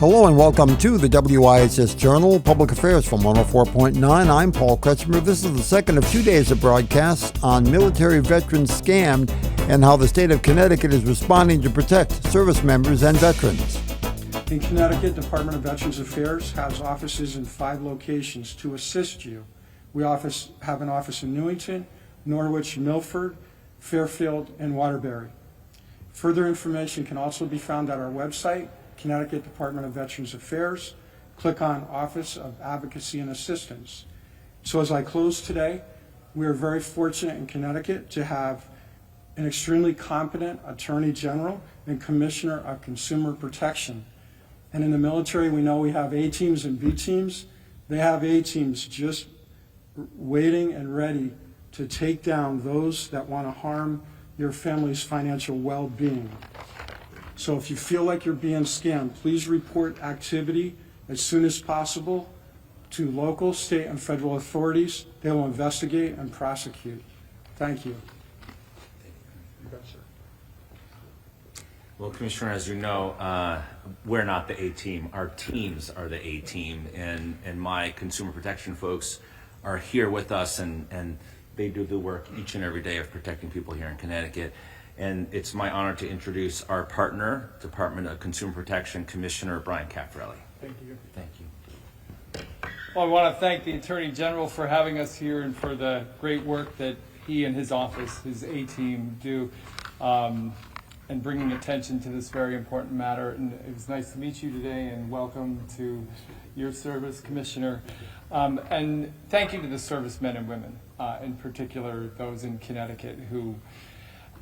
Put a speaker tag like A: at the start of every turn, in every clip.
A: Hello and welcome to the WIHS Journal, Public Affairs from 104.9. I'm Paul Kretschmer. This is the second of 2 days of broadcasts on military veterans scammed and how the state of Connecticut is responding to protect service members and veterans.
B: In Connecticut, Department of Veterans Affairs has offices in 5 locations to assist you. We have an office in Newington, Norwich, Milford, Fairfield, and Waterbury. Further information can also be found at our website, Connecticut Department of Veterans Affairs. Click on Office of Advocacy and Assistance. So as I close today, we are very fortunate in Connecticut to have an extremely competent Attorney General and Commissioner of Consumer Protection. And in the military, we know we have A teams and B teams. They have A teams just waiting and ready to take down those that want to harm your family's financial well-being. So if you feel like you're being scammed, please report activity as soon as possible to local, state, and federal authorities. They will investigate and prosecute. Thank you. You bet, sir.
C: Well, Commissioner, as you know, we're not the A team. Our teams are the A team, and my consumer protection folks are here with us, and they do the work each and every day of protecting people here in Connecticut. And it's my honor to introduce our partner, Department of Consumer Protection Commissioner Brian Caffarelli.
B: Thank you.
C: Thank you.
D: Well, I want to thank the Attorney General for having us here and for the great work that he and his office, his A-team, do, and bringing attention to this very important matter. And it was nice to meet you today, and welcome to your service, Commissioner. And thank you to the servicemen and women, in particular those in Connecticut who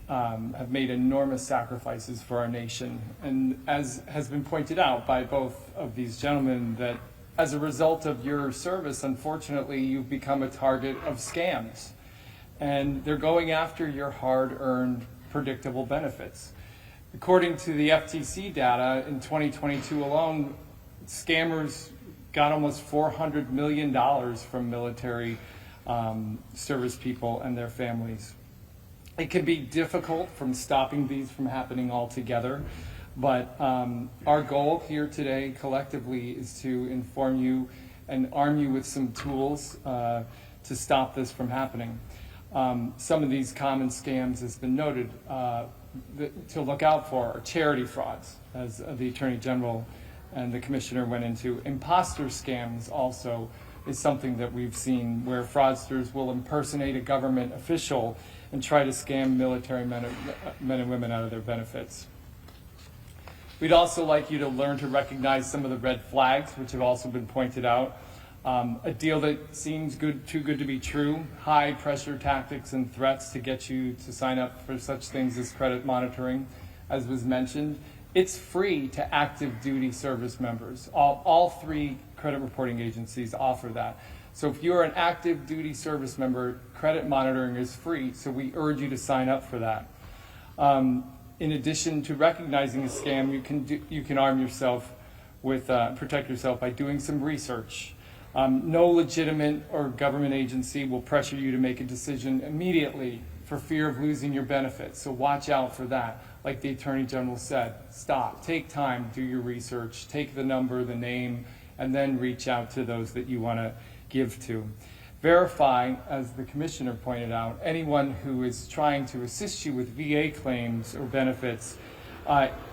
D: have made enormous sacrifices for our nation. And as has been pointed out by both of these gentlemen, that as a result of your service, unfortunately, you've become a target of scams. And they're going after your hard-earned, predictable benefits. According to the FTC data, in 2022 alone, scammers got almost $400 million from military service people and their families. It can be difficult from stopping these from happening altogether, but our goal here today collectively is to inform you and arm you with some tools to stop this from happening. Some of these common scams, has been noted, to look out for are charity frauds, as the Attorney General and the Commissioner went into. Imposter scams also is something that we've seen, where fraudsters will impersonate a government official and try to scam military men and women out of their benefits. We'd also like you to learn to recognize some of the red flags, which have also been pointed out. A deal that seems too good to be true, high pressure tactics and threats to get you to sign up for such things as credit monitoring, as was mentioned. It's free to active duty service members. All 3 credit reporting agencies offer that. So if you're an active duty service member, credit monitoring is free, so we urge you to sign up for that. In addition to recognizing a scam, you can arm yourself with, protect yourself by doing some research. No legitimate or government agency will pressure you to make a decision immediately for fear of losing your benefits, so watch out for that. Like the Attorney General said, stop, take time, do your research, take the number, the name, and then reach out to those that you want to give to. Verify, as the Commissioner pointed out, anyone who is trying to assist you with VA claims or benefits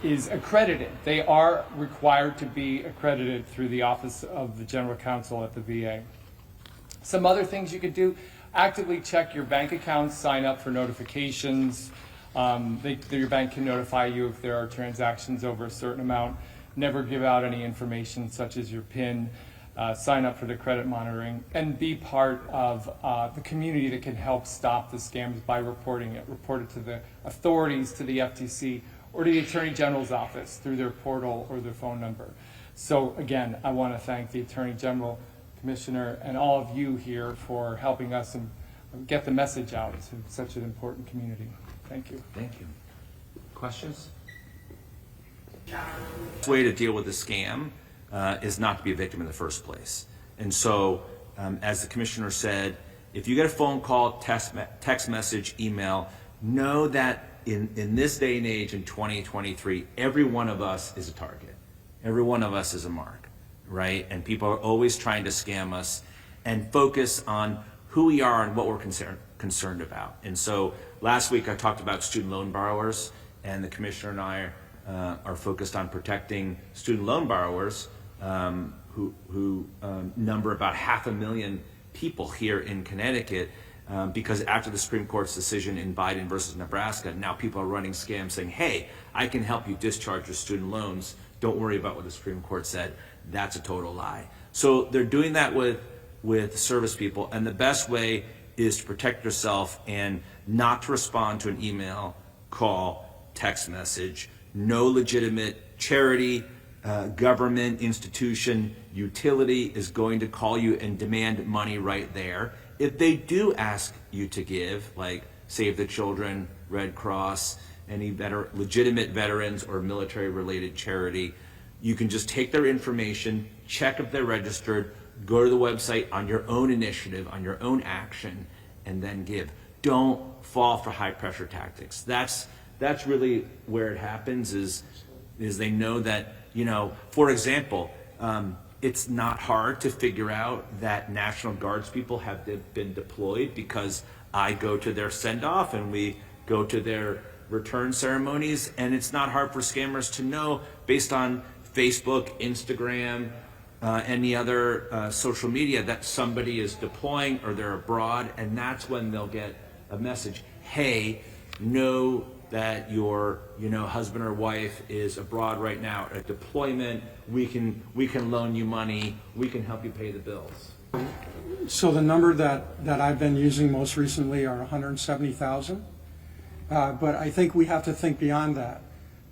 D: is accredited. They are required to be accredited through the Office of the General Counsel at the VA. Some other things you could do: actively check your bank accounts, sign up for notifications. Your bank can notify you if there are transactions over a certain amount. Never give out any information such as your PIN. Sign up for the credit monitoring, and be part of the community that can help stop the scams by reporting it. Report it to the authorities, to the FTC, or to the Attorney General's office through their portal or their phone number. So again, I want to thank the Attorney General, Commissioner, and all of you here for helping us and get the message out to such an important community. Thank you.
C: Thank you. Questions? The way to deal with a scam is not to be a victim in the first place. And so, as the Commissioner said, if you get a phone call, text message, email, know that in this day and age, in 2023, every one of us is a target. Every one of us is a mark, right? And people are always trying to scam us and focus on who we are and what we're concerned about. And so last week I talked about student loan borrowers, and the commissioner and I are focused on protecting student loan borrowers who number about 500,000 people here in Connecticut, because after the Supreme Court's decision in Biden versus Nebraska, now people are running scams saying, hey, I can help you discharge your student loans. Don't worry about what the Supreme Court said. That's a total lie. So they're doing that with service people, and the best way is to protect yourself and not to respond to an email, call, text message. No legitimate charity, government, institution, utility is going to call you and demand money right there. If they do ask you to give, like Save the Children, Red Cross, any legitimate veterans or military-related charity, you can just take their information, check if they're registered, go to the website on your own initiative, on your own action, and then give. Don't fall for high-pressure tactics. That's really where it happens, is they know that, for example, it's not hard to figure out that National Guards people have been deployed, because I go to their send-off and we go to their return ceremonies, and it's not hard for scammers to know based on Facebook, Instagram, any other social media that somebody is deploying or they're abroad, and that's when they'll get a message. Hey, know that your husband or wife is abroad right now at deployment. We can loan you money. We can help you pay the bills.
B: So the number that I've been using most recently are 170,000. But I think we have to think beyond that.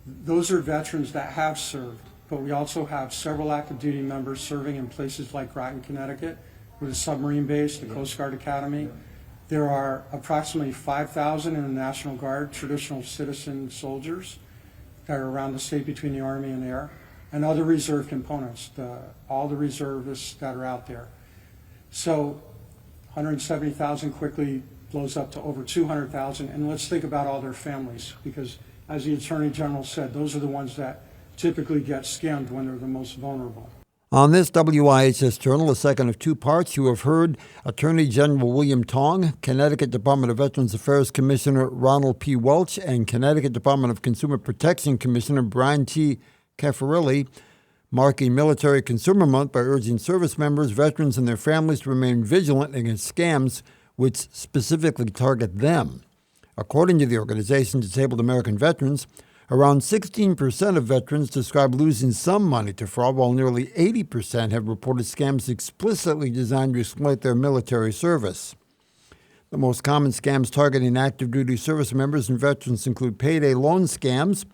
B: Those are veterans that have served, but we also have several active duty members serving in places like Groton, Connecticut, with a submarine base, the Coast Guard Academy. There are approximately 5,000 in the National Guard, traditional citizen soldiers that are around the state between the Army and Air, and other reserve components, all the reservists that are out there. So 170,000 quickly blows up to over 200,000, and let's think about all their families, because as the Attorney General said, those are the ones that typically get scammed when they're the most vulnerable.
A: On this WIHS Journal, a second of two parts, you have heard Attorney General William Tong, Connecticut Department of Veterans Affairs Commissioner Ronald P. Welch, and Connecticut Department of Consumer Protection Commissioner Brian T. Caffarelli, marking Military Consumer Month by urging service members, veterans, and their families to remain vigilant against scams which specifically target them. According to the organization Disabled American Veterans, around 16% of veterans describe losing some money to fraud, while nearly 80% have reported scams explicitly designed to exploit their military service. The most common scams targeting active duty service members and veterans include payday loan scams,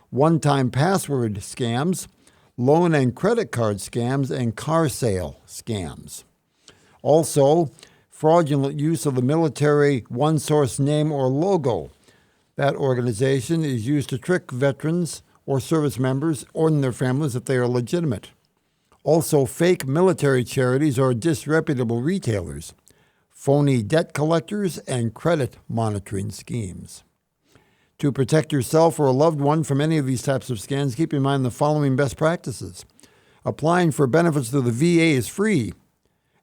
A: one-time password scams, loan and credit card scams, and car sale scams. Also, fraudulent use of the military one-source name or logo. That organization is used to trick veterans or service members or their families if they are legitimate. Also, fake military charities or disreputable retailers, phony debt collectors, and credit monitoring schemes. To protect yourself or a loved one from any of these types of scams, keep in mind the following best practices. Applying for benefits through the VA is free,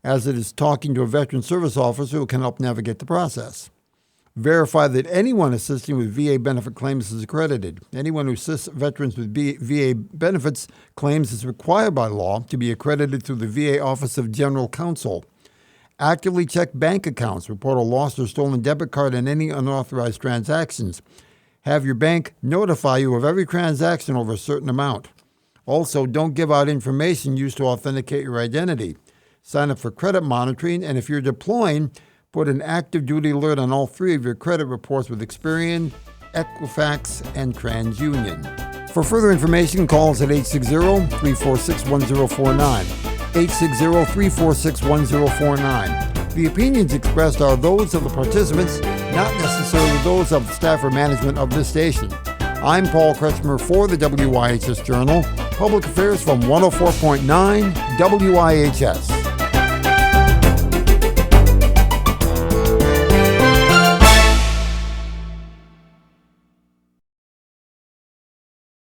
A: as it is talking to a veteran service officer who can help navigate the process. Verify that anyone assisting with VA benefit claims is accredited. Anyone who assists veterans with VA benefits claims is required by law to be accredited through the VA Office of General Counsel. Actively check bank accounts, report a lost or stolen debit card, and any unauthorized transactions. Have your bank notify you of every transaction over a certain amount. Also, don't give out information used to authenticate your identity. Sign up for credit monitoring, and if you're deploying, put an active duty alert on all three of your credit reports with Experian, Equifax, and TransUnion. For further information, call us at 860-346-1049, 860-346-1049. The opinions expressed are those of the participants, not necessarily those of the staff or management of this station. I'm Paul Kretschmer for the WIHS Journal, Public Affairs from 104.9 WIHS.